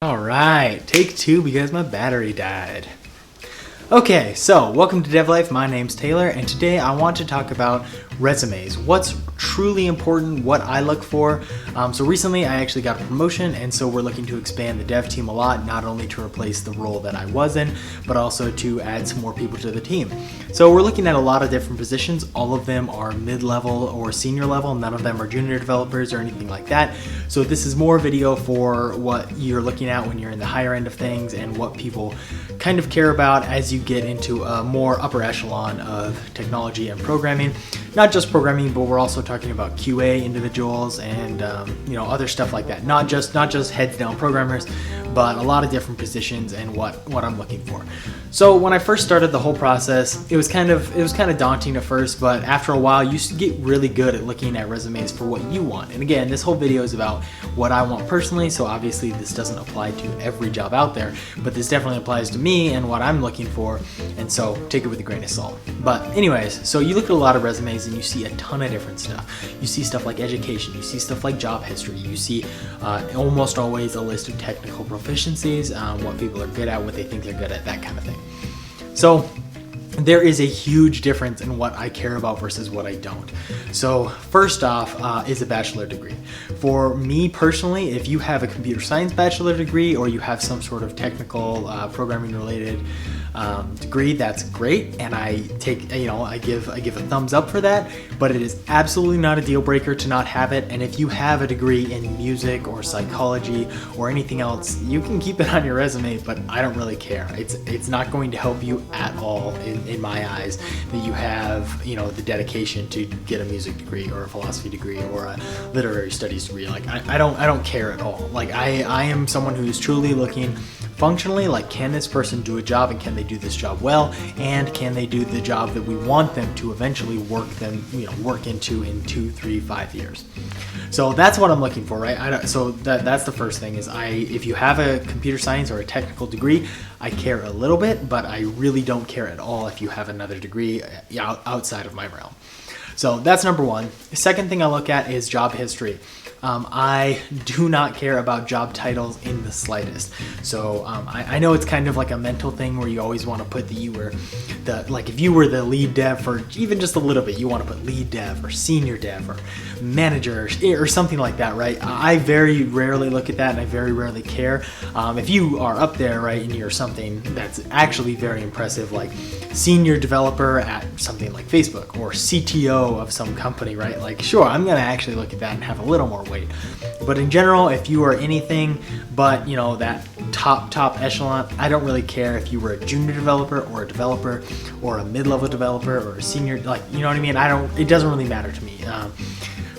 All right, take two because my battery died. Okay, so welcome to DevLife. My name's Taylor, and today I want to talk about resumes. What's truly important, what I look for. So recently I actually got a promotion, and so we're looking to expand the dev team a lot, not only to replace the role that I was in, but also to add some more people to the team. So we're looking at a lot of different positions. All of them are mid-level or senior level. None of them are junior developers or anything like that. So this is more video for what you're looking at when you're in the higher end of things and what people kind of care about as you get into a more upper echelon of technology and programming. Not just programming, but we're also talking about QA individuals and other stuff like that. Not just heads down programmers, but a lot of different positions and what I'm looking for. So when I first started the whole process, it was kind of daunting at first, but after a while you get really good at looking at resumes for what you want. And again, this whole video is about what I want personally, so obviously this doesn't apply to every job out there, but this definitely applies to me and what I'm looking for, and so take it with a grain of salt. But anyways, so you look at a lot of resumes and you see a ton of different stuff. You see stuff like education, you see stuff like job history, you see almost always a list of technical proficiencies, what people are good at, what they think they're good at, that kind of thing. So there is a huge difference in what I care about versus what I don't. So first off is a bachelor degree. For me personally, if you have a computer science bachelor degree or you have some sort of technical programming related degree, that's great, and I give a thumbs up for that, but it is absolutely not a deal breaker to not have it. And if you have a degree in music or psychology or anything else, you can keep it on your resume, but I don't really care. It's not going to help you at all in my eyes that you have the dedication to get a music degree or a philosophy degree or a literary studies degree. Like I don't care at all. Like I am someone who's truly looking functionally, like, can this person do a job, and can they do this job well, and can they do the job that we want them to eventually work into in 2, 3, 5 years. So that's what I'm looking for, right? That's the first thing is if you have a computer science or a technical degree, I care a little bit, but I really don't care at all if you have another degree outside of my realm. So that's number one. The second thing I look at is job history. I do not care about job titles in the slightest. So I know it's kind of like a mental thing where you always want to put if you were the lead dev for even just a little bit, you want to put lead dev or senior dev or manager or something like that, right? I very rarely look at that, and I very rarely care. If you are up there, right, and you're something that's actually very impressive, like senior developer at something like Facebook or CTO of some company, right? Like, sure, I'm gonna actually look at that and have a little more weight. But in general, if you are anything but that top echelon, I don't really care if you were a junior developer or a mid-level developer or a senior, you know what I mean? It doesn't really matter to me.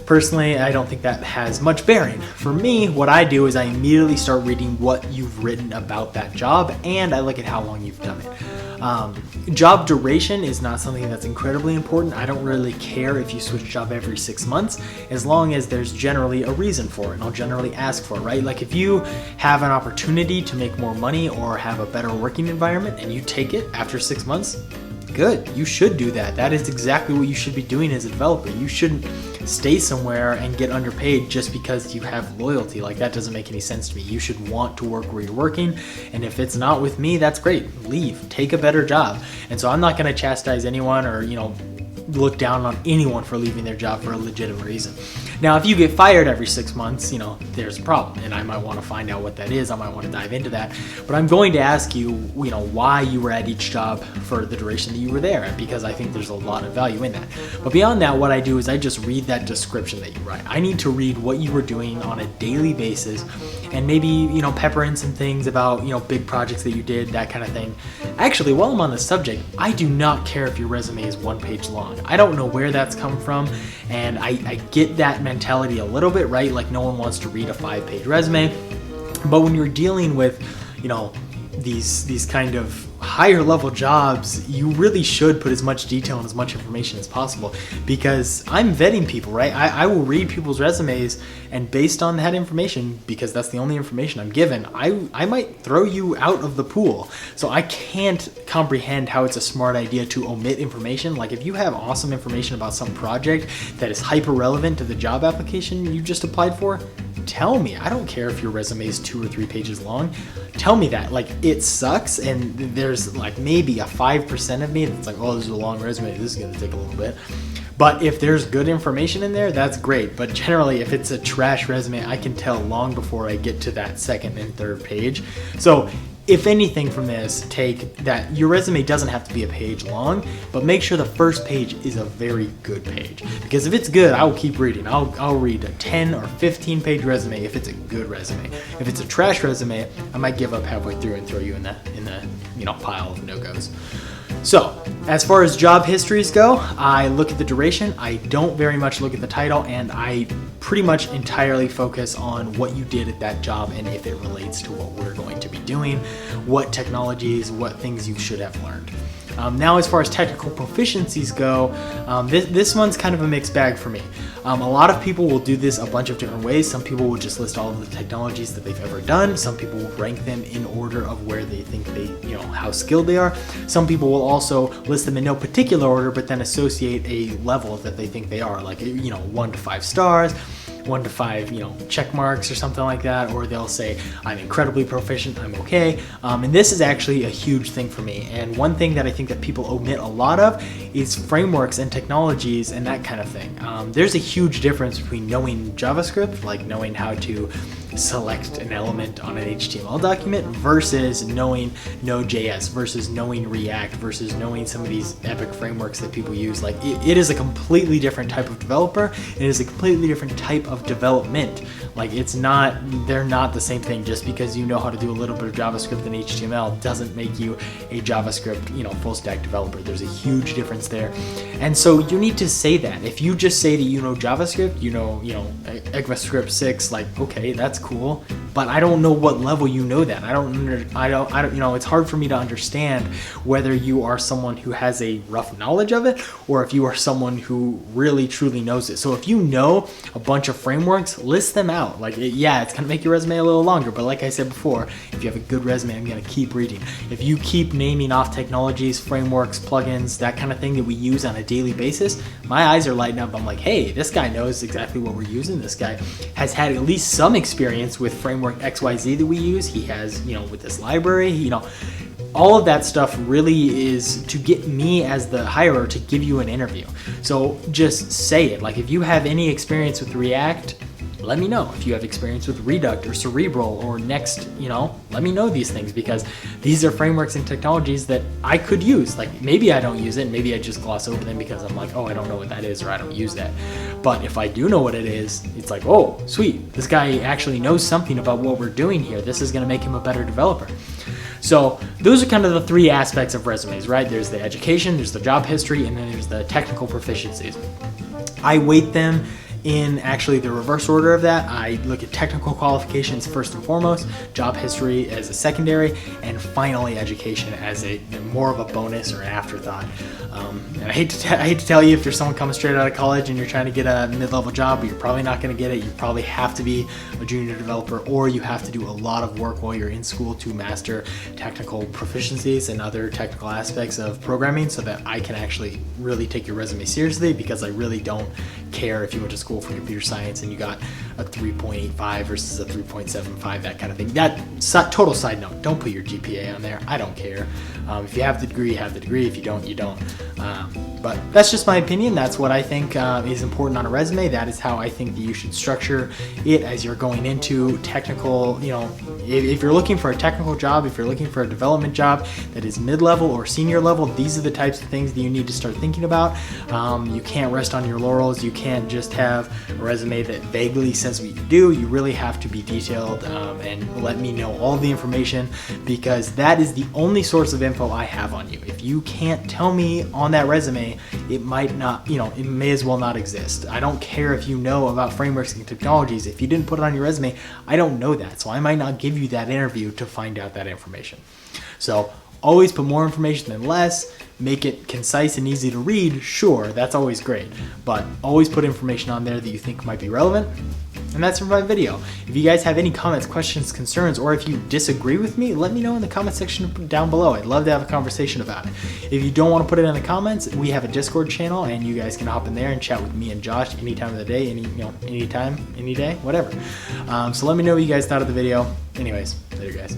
Personally, I don't think that has much bearing. For me, what I do is I immediately start reading what you've written about that job, and I look at how long you've done it. Job duration is not something that's incredibly important. I don't really care if you switch job every 6 months, as long as there's generally a reason for it, and I'll generally ask for it, right? Like if you have an opportunity to make more money or have a better working environment and you take it after 6 months, good, you should do that. That is exactly what you should be doing as a developer. You shouldn't stay somewhere and get underpaid just because you have loyalty. Like, that doesn't make any sense to me. You should want to work where you're working, and if it's not with me, that's great. Leave, take a better job. And so I'm not going to chastise anyone or look down on anyone for leaving their job for a legitimate reason. Now, if you get fired every 6 months, there's a problem, and I might want to find out what that is. I might want to dive into that, but I'm going to ask you, why you were at each job for the duration that you were there, because I think there's a lot of value in that. But beyond that, what I do is I just read that description that you write. I need to read what you were doing on a daily basis, and maybe, pepper in some things about, big projects that you did, that kind of thing. Actually, while I'm on the subject, I do not care if your resume is 1 page long. I don't know where that's come from, and I get that mentality a little bit, right? Like, no one wants to read a 5-page resume, but when you're dealing with, these kind of higher level jobs, you really should put as much detail and as much information as possible, because I'm vetting people, right? I will read people's resumes, and based on that information, because that's the only information I'm given, I might throw you out of the pool. So I can't comprehend how it's a smart idea to omit information. Like, if you have awesome information about some project that is hyper relevant to the job application you just applied for, tell me. I don't care if your resume is 2 or 3 pages long. Tell me that. Like, it sucks, and there's like maybe a 5% of me that's like, oh, this is a long resume, this is gonna take a little bit. But if there's good information in there, that's great. But generally, if it's a trash resume, I can tell long before I get to that second and third page. So if anything from this, take that your resume doesn't have to be a page long, but make sure the first page is a very good page. Because if it's good, I will keep reading. I'll read a 10 or 15 page resume if it's a good resume. If it's a trash resume, I might give up halfway through and throw you in the pile of no-goes. So, as far as job histories go, I look at the duration, I don't very much look at the title, and I pretty much entirely focus on what you did at that job and if it relates to what we're going to be doing, what technologies, what things you should have learned. Now, as far as technical proficiencies go, this one's kind of a mixed bag for me. A lot of people will do this a bunch of different ways. Some people will just list all of the technologies that they've ever done. Some people will rank them in order of where they think how skilled they are. Some people will also list them in no particular order, but then associate a level that they think they are, like 1 to 5 stars. 1 to 5, check marks or something like that, or they'll say, I'm incredibly proficient, I'm okay. And this is actually a huge thing for me. And one thing that I think that people omit a lot of is frameworks and technologies and that kind of thing. There's a huge difference between knowing JavaScript, like knowing how to select an element on an HTML document, versus knowing Node.js, versus knowing React, versus knowing some of these epic frameworks that people use. Like, it is a completely different type of developer. It is a completely different type of development. Like, they're not the same thing. Just because you know how to do a little bit of JavaScript and HTML doesn't make you a JavaScript, full stack developer. There's a huge difference there. And so you need to say that. If you just say that you know JavaScript, ECMAScript 6, like, okay, that's cool, but I don't know what level you know that. I don't, it's hard for me to understand whether you are someone who has a rough knowledge of it or if you are someone who really truly knows it. So if you know a bunch of frameworks, list them out. Like, it's gonna make your resume a little longer, but like I said before, if you have a good resume, I'm gonna keep reading. If you keep naming off technologies, frameworks, plugins, that kind of thing that we use on a daily basis, my eyes are lighting up. I'm like, hey, this guy knows exactly what we're using. This guy has had at least some experience with framework XYZ that we use. He has, with this library, all of that stuff really is to get me as the hirer to give you an interview. So just say it. Like, if you have any experience with React, let me know. If you have experience with Reduct or Cerebral or Next, let me know these things, because these are frameworks and technologies that I could use. Like, maybe I don't use it, maybe I just gloss over them because I'm like, oh, I don't know what that is, or I don't use that. But if I do know what it is, it's like, oh, sweet, this guy actually knows something about what we're doing here. This is gonna make him a better developer. So those are kind of the 3 aspects of resumes, right? There's the education, there's the job history, and then there's the technical proficiencies. I weight them in actually the reverse order of that. I look at technical qualifications first and foremost, job history as a secondary, and finally education as a more of a bonus or an afterthought. And I hate to tell you, if you're someone coming straight out of college and you're trying to get a mid-level job, but you're probably not going to get it. You probably have to be a junior developer, or you have to do a lot of work while you're in school to master technical proficiencies and other technical aspects of programming, so that I can actually really take your resume seriously, because I really don't care if you went to school for computer science and you got a 3.85 versus a 3.75, that kind of thing. That total side note, don't put your GPA on there. I don't care. If you have the degree, you have the degree. If you don't, you don't. But that's just my opinion. That's what I think is important on a resume. That is how I think that you should structure it as you're going into technical, if you're looking for a technical job, if you're looking for a development job that is mid-level or senior level, these are the types of things that you need to start thinking about. You can't rest on your laurels. You can't just have a resume that vaguely says what you do. You really have to be detailed and let me know all the information, because that is the only source of info I have on you. If you can't tell me on that resume, it might not, it may as well not exist. I don't care if you know about frameworks and technologies. If you didn't put it on your resume, I don't know that. So I might not give you that interview to find out that information. So always put more information than less. Make it concise and easy to read. Sure, that's always great. But always put information on there that you think might be relevant. And that's for my video. If you guys have any comments, questions, concerns, or if you disagree with me, let me know in the comment section down below. I'd love to have a conversation about it. If you don't want to put it in the comments, we have a Discord channel and you guys can hop in there and chat with me and Josh any time of the day, anytime, any day, whatever. So let me know what you guys thought of the video. Anyways, later guys.